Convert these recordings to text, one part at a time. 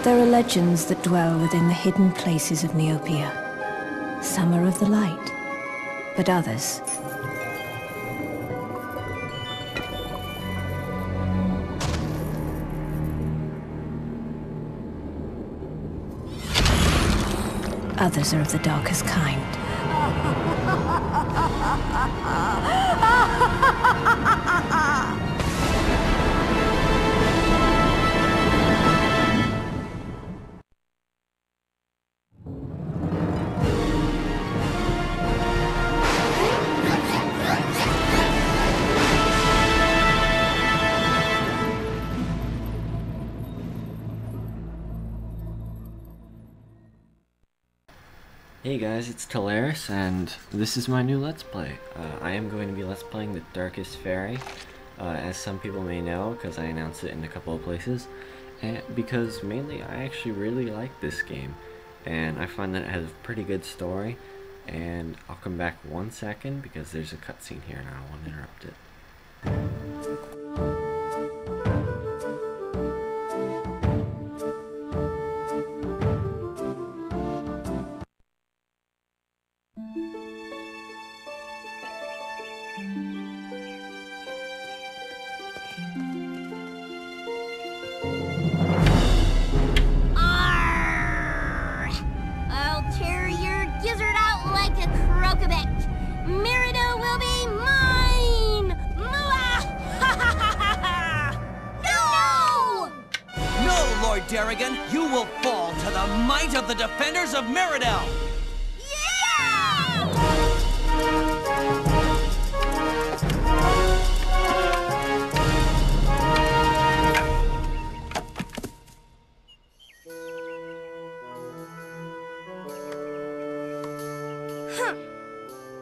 There are legends that dwell within the hidden places of Neopia. Some are of the light, but others... others are of the darkest kind. Hey guys, it's Taleras, and this is my new Let's Play. I am going to be Let's Playing the Darkest Faerie, as some people may know, because I announced it in a couple of places, and because mainly I actually really like this game, and I find that it has a pretty good story, and I'll come back 1 second, because there's a cutscene here and I don't want to interrupt it. Meridell will be mine! No! No, Lord Darrigan! You will fall to the might of the defenders of Meridell! Yeah!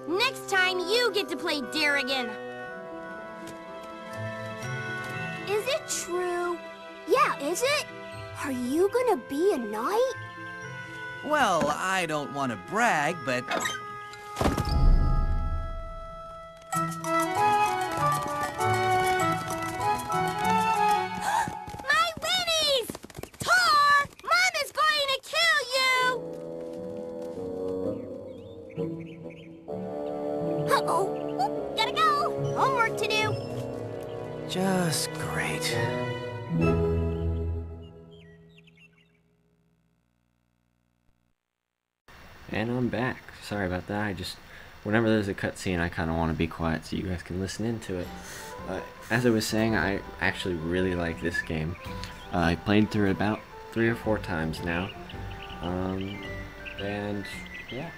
Next time, you get to play Darrigan. Is it true? Yeah, is it? Are you gonna be a knight? Well, I don't want to brag, but... My winnies! Tor! Mom is going to kill you! Uh-oh. Gotta go. Homework to do. just great. And I'm back. Sorry about that. Whenever there's a cutscene, I kind of want to be quiet so you guys can listen into it. As I was saying, I actually really like this game. I played through it about 3 or 4 times now. And yeah,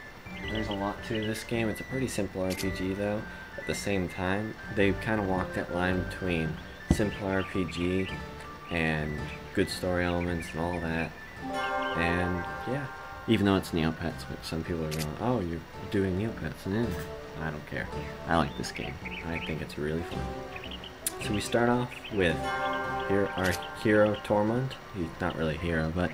there's a lot to this game. It's a pretty simple RPG though. At the same time, they've kind of walked that line between simple RPG and good story elements and all that. And yeah. Even though it's Neopets, which some people are going, oh, you're doing Neopets, and I don't care. I like this game. I think it's really fun. So we start off with our hero, Tormund. He's not really a hero, but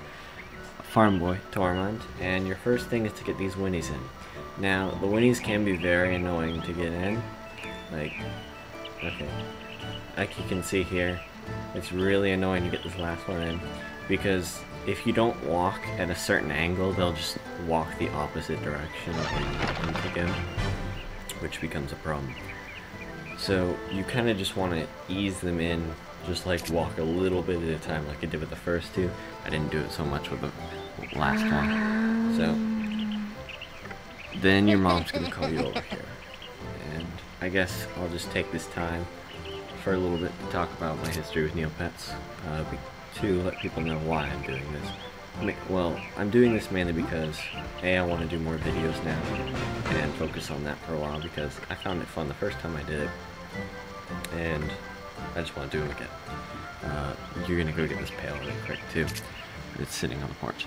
a farm boy, Tormund. And your first thing is to get these winnies in. Now, the winnies can be very annoying to get in. Like you can see here, it's really annoying to get this last one in, because if you don't walk at a certain angle, they'll just walk the opposite direction when you want them to go, which becomes a problem. So you kind of just want to ease them in, just like walk a little bit at a time like I did with the first two. I didn't do it so much with the last one. So then your mom's going to call you over here. And I guess I'll just take this time for a little bit to talk about my history with Neopets. To let people know why I'm doing this. Well, I'm doing this mainly because A, I want to do more videos now and focus on that for a while because I found it fun the first time I did it, and I just want to do it again. You're gonna go get this pail really quick too. It's sitting on the porch.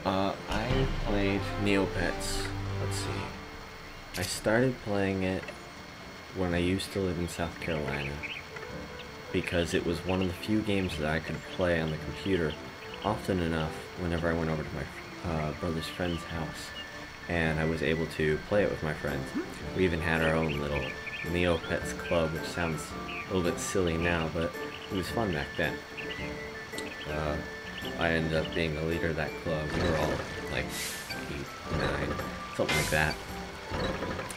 I played Neopets. Let's see. I started playing it when I used to live in South Carolina, because it was one of the few games that I could play on the computer often enough whenever I went over to my brother's friend's house, and I was able to play it with my friends. We even had our own little Neopets club, which sounds a little bit silly now, but it was fun back then. I ended up being the leader of that club. We were all like 8, 9, something like that.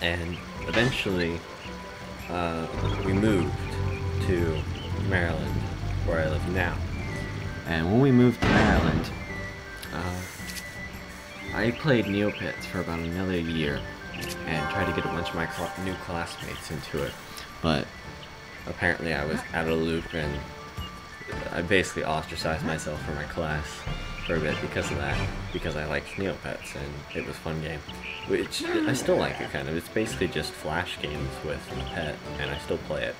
And eventually, we moved to Maryland, where I live now. And when we moved to Maryland, I played Neopets for about another year and tried to get a bunch of my new classmates into it. But apparently I was out of the loop, and I basically ostracized myself from my class for a bit because of that, because I liked Neopets and it was a fun game. Which, I still like it kind of. It's basically just flash games with a pet, and I still play it.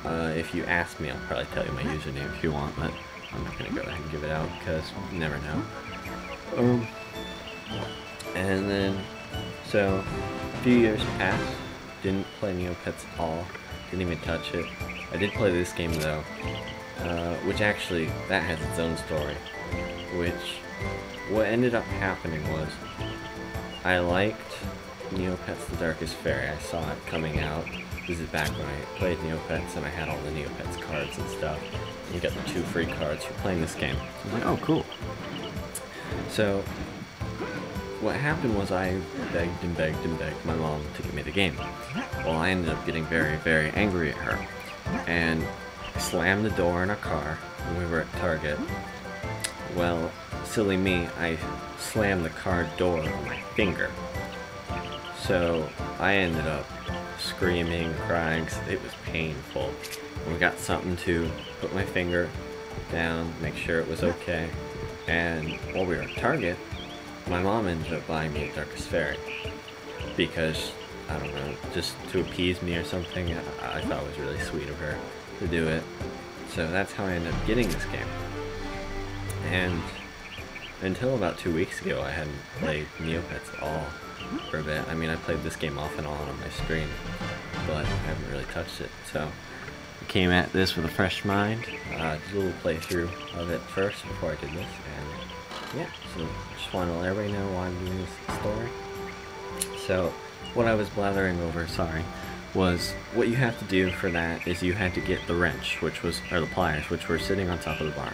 If you ask me, I'll probably tell you my username if you want, but I'm not going to go ahead and give it out because you never know. And then, so, a few years passed, didn't play Neopets at all, didn't even touch it. I did play this game though, which actually, that has its own story, which, what ended up happening was, I liked Neopets the Darkest Faerie. I saw it coming out. This is back when I played Neopets and I had all the Neopets cards and stuff. And you got the 2 free cards for playing this game. So I was like, oh cool. So, what happened was I begged and begged and begged my mom to give me the game. Well, I ended up getting very, very angry at her. And slammed the door in our car when we were at Target. Well, silly me, I slammed the car door on my finger. So I ended up screaming, crying, it was painful. And we got something to put my finger down, make sure it was okay. And while we were at Target, my mom ended up buying me a Darkest Faerie. Because, I don't know, just to appease me or something, I thought it was really sweet of her to do it. So that's how I ended up getting this game. And until about 2 weeks ago, I hadn't played Neopets at all for a bit. I mean, I played this game off and on my stream, but I haven't really touched it. So I came at this with a fresh mind. Did a little playthrough of it first before I did this, and yeah, so just want to let everybody know why I'm doing this story. So what I was blathering over, sorry, was what you have to do for that is you had to get the wrench, or the pliers, which were sitting on top of the barn.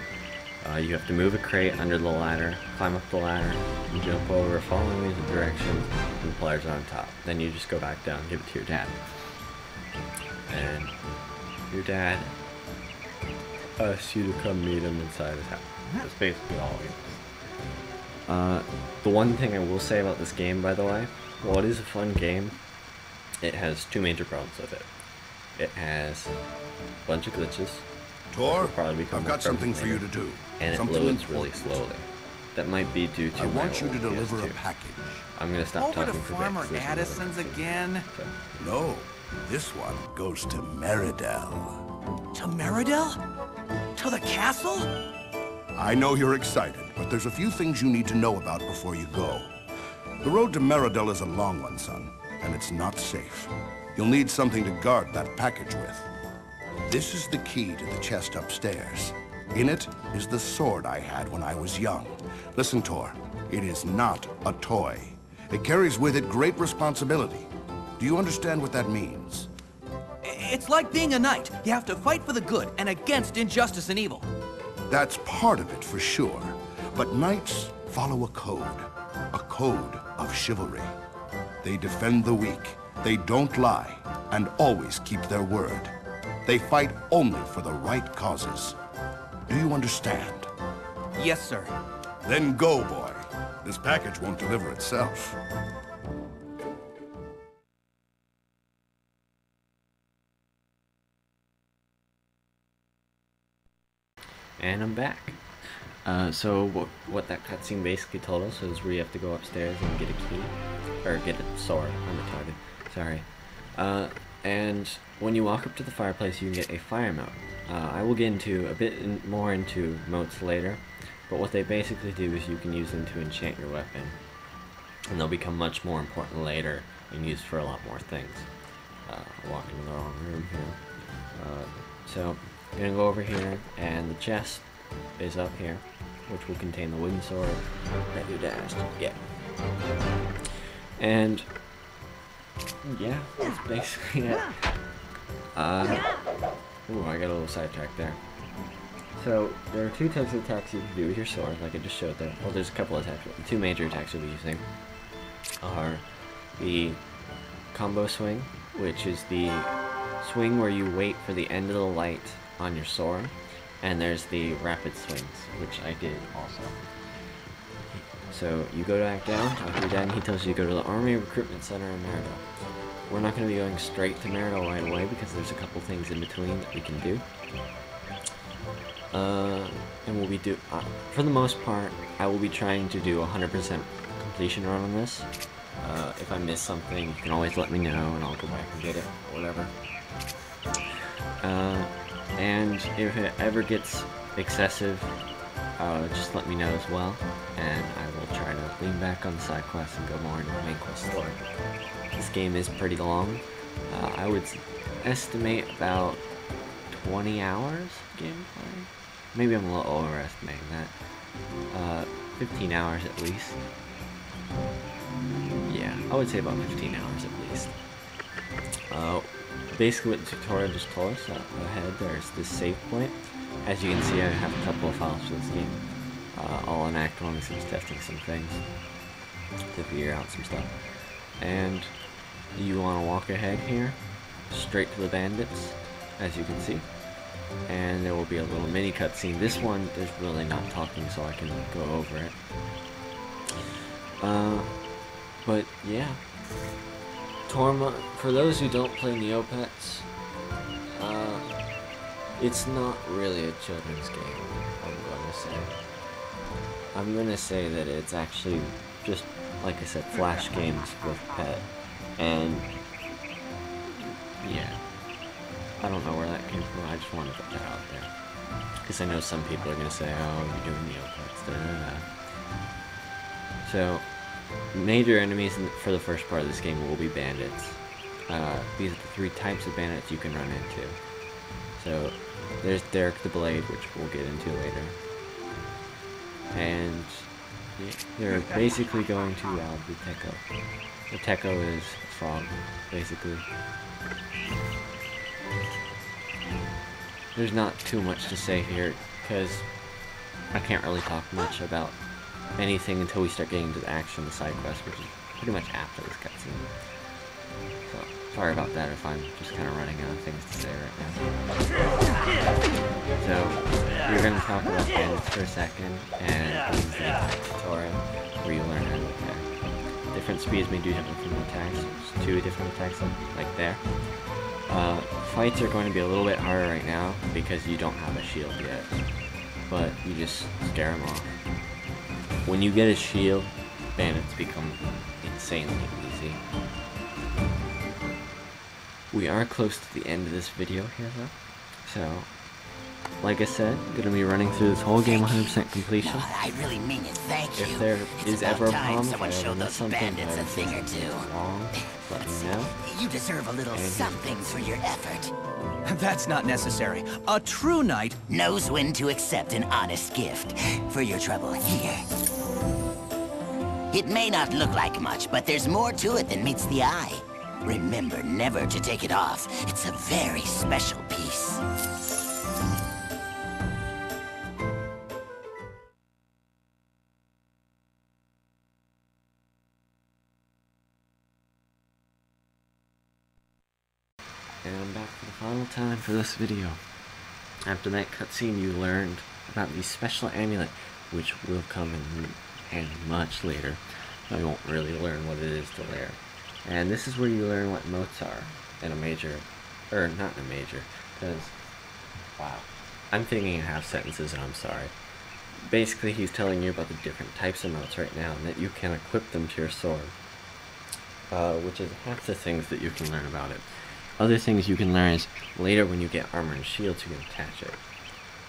You have to move a crate under the ladder, climb up the ladder, and jump over, following these directions, and the pliers are on top. Then you just go back down and give it to your dad. And your dad asks you to come meet him inside his house. That's basically all it is. The one thing I will say about this game, by the way, while it is a fun game, it has 2 major problems with it. It has a bunch of glitches. Tor, I've got something for you to do. And it loads really slowly. That might be due to I want you to deliver a package. I'm gonna stop Over talking to for Farmer Addison's again? No, this one goes to Meridell. To Meridell? To the castle? I know you're excited, but there's a few things you need to know about before you go. The road to Meridell is a long one, son, and it's not safe. You'll need something to guard that package with. This is the key to the chest upstairs. In it is the sword I had when I was young. Listen, Tor, it is not a toy. It carries with it great responsibility. Do you understand what that means? It's like being a knight. You have to fight for the good and against injustice and evil. That's part of it for sure. But knights follow a code of chivalry. They defend the weak, they don't lie, and always keep their word. They fight only for the right causes. Do you understand? Yes, sir. Then go, boy. This package won't deliver itself. And I'm back. So what that cutscene basically told us is we have to go upstairs and get a key, or get a sword. I'm retarded. Sorry. And when you walk up to the fireplace, you can get a fire mote. I will get into a bit more into motes later, but what they basically do is you can use them to enchant your weapon, and they'll become much more important later and used for a lot more things. I walked into the wrong room here. So I'm gonna go over here, and the chest is up here, which will contain the wooden sword that you dashed. Yeah. And yeah, that's basically it. Ooh, I got a little sidetracked there. So, there are two types of attacks you can do with your sword, like I just showed there. Well, there's a couple of attacks, but the two major attacks you'll be using are the combo swing, which is the swing where you wait for the end of the light on your sword, and there's the rapid swings, which I did also. So, you go back down, talk to your dad, and he tells you to go to the Army Recruitment Center in Meridell. We're not going to be going straight to Meridell right away because there's a couple things in between that we can do. And we'll be for the most part, I will be trying to do 100% completion run on this. If I miss something, you can always let me know and I'll go back and get it, or whatever. And if it ever gets excessive, just let me know as well, and I will try to lean back on the side quests and go more into the main quest story. This game is pretty long. I would estimate about 20 hours of gameplay. Maybe I'm a little overestimating that. 15 hours at least. Yeah, I would say about 15 hours at least. Basically what the tutorial just told us, up ahead there's this save point. As you can see, I have a couple of files for this game. All in Act 1 is just testing some things to figure out some stuff. And you want to walk ahead here, straight to the bandits, as you can see. And there will be a little mini cutscene. This one, there's really not talking, so I can go over it. But yeah, Tormund, for those who don't play Neopets, it's not really a children's game, I'm gonna say that it's actually just, like I said, flash games with pet, and yeah, I don't know where that came from, I just wanted to put that out there, because I know some people are gonna say, oh, you're doing Neopets, da-da-da. So, major enemies for the first part of this game will be bandits. These are the three types of bandits you can run into. So, there's Derek the Blade, which we'll get into later. And yeah, they're basically going to rob the Teko. The Teko is a frog, basically. There's not too much to say here, because I can't really talk much about anything until we start getting to the action of the side quest, which is pretty much after this cutscene. So, sorry about that if I'm just kind of running out of things to say right now. So, we're going to talk about bandits for a second, and this is the attack tutorial, where you learn how to attack. Different speeds may do different attacks. There's two different attacks, like there. Fights are going to be a little bit harder right now, because you don't have a shield yet. But you just scare them off. When you get a shield, bandits become insanely easy. We are close to the end of this video here though. So, like I said, I'm gonna be running through this whole game 100% completion. No, I really mean it, thank you. If there is ever a problem, if I someone ever miss something, bandits a thing or two. Wrong, let me know. You deserve a little something for your effort. That's not necessary. A true knight Knows when to accept an honest gift for your trouble here. It may not look like much, but there's more to it than meets the eye. Remember never to take it off. It's a very special piece. And I'm back for the final time for this video. After that cutscene, you learned about the special amulet, which will come in handy much later. So you won't really learn what it is till later. And this is where you learn what motes are in a major, or not in a major, because, wow, I'm thinking in half sentences and I'm sorry. Basically, he's telling you about the different types of motes right now, and that you can equip them to your sword. Which is half the things that you can learn about it. Other things you can learn is later when you get armor and shields, you can attach it.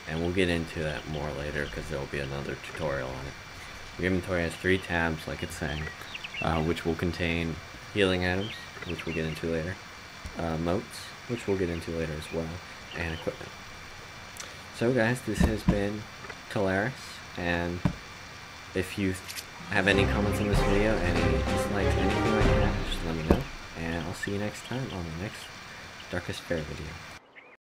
And we'll get into that more later because there will be another tutorial on it. Your inventory has 3 tabs, like it's saying, which will contain healing items, which we'll get into later, motes, which we'll get into later as well, and equipment. So guys, this has been Taleras, and if you have any comments on this video, any dislikes, anything like that, just let me know, and I'll see you next time on the next Darkest Faerie video.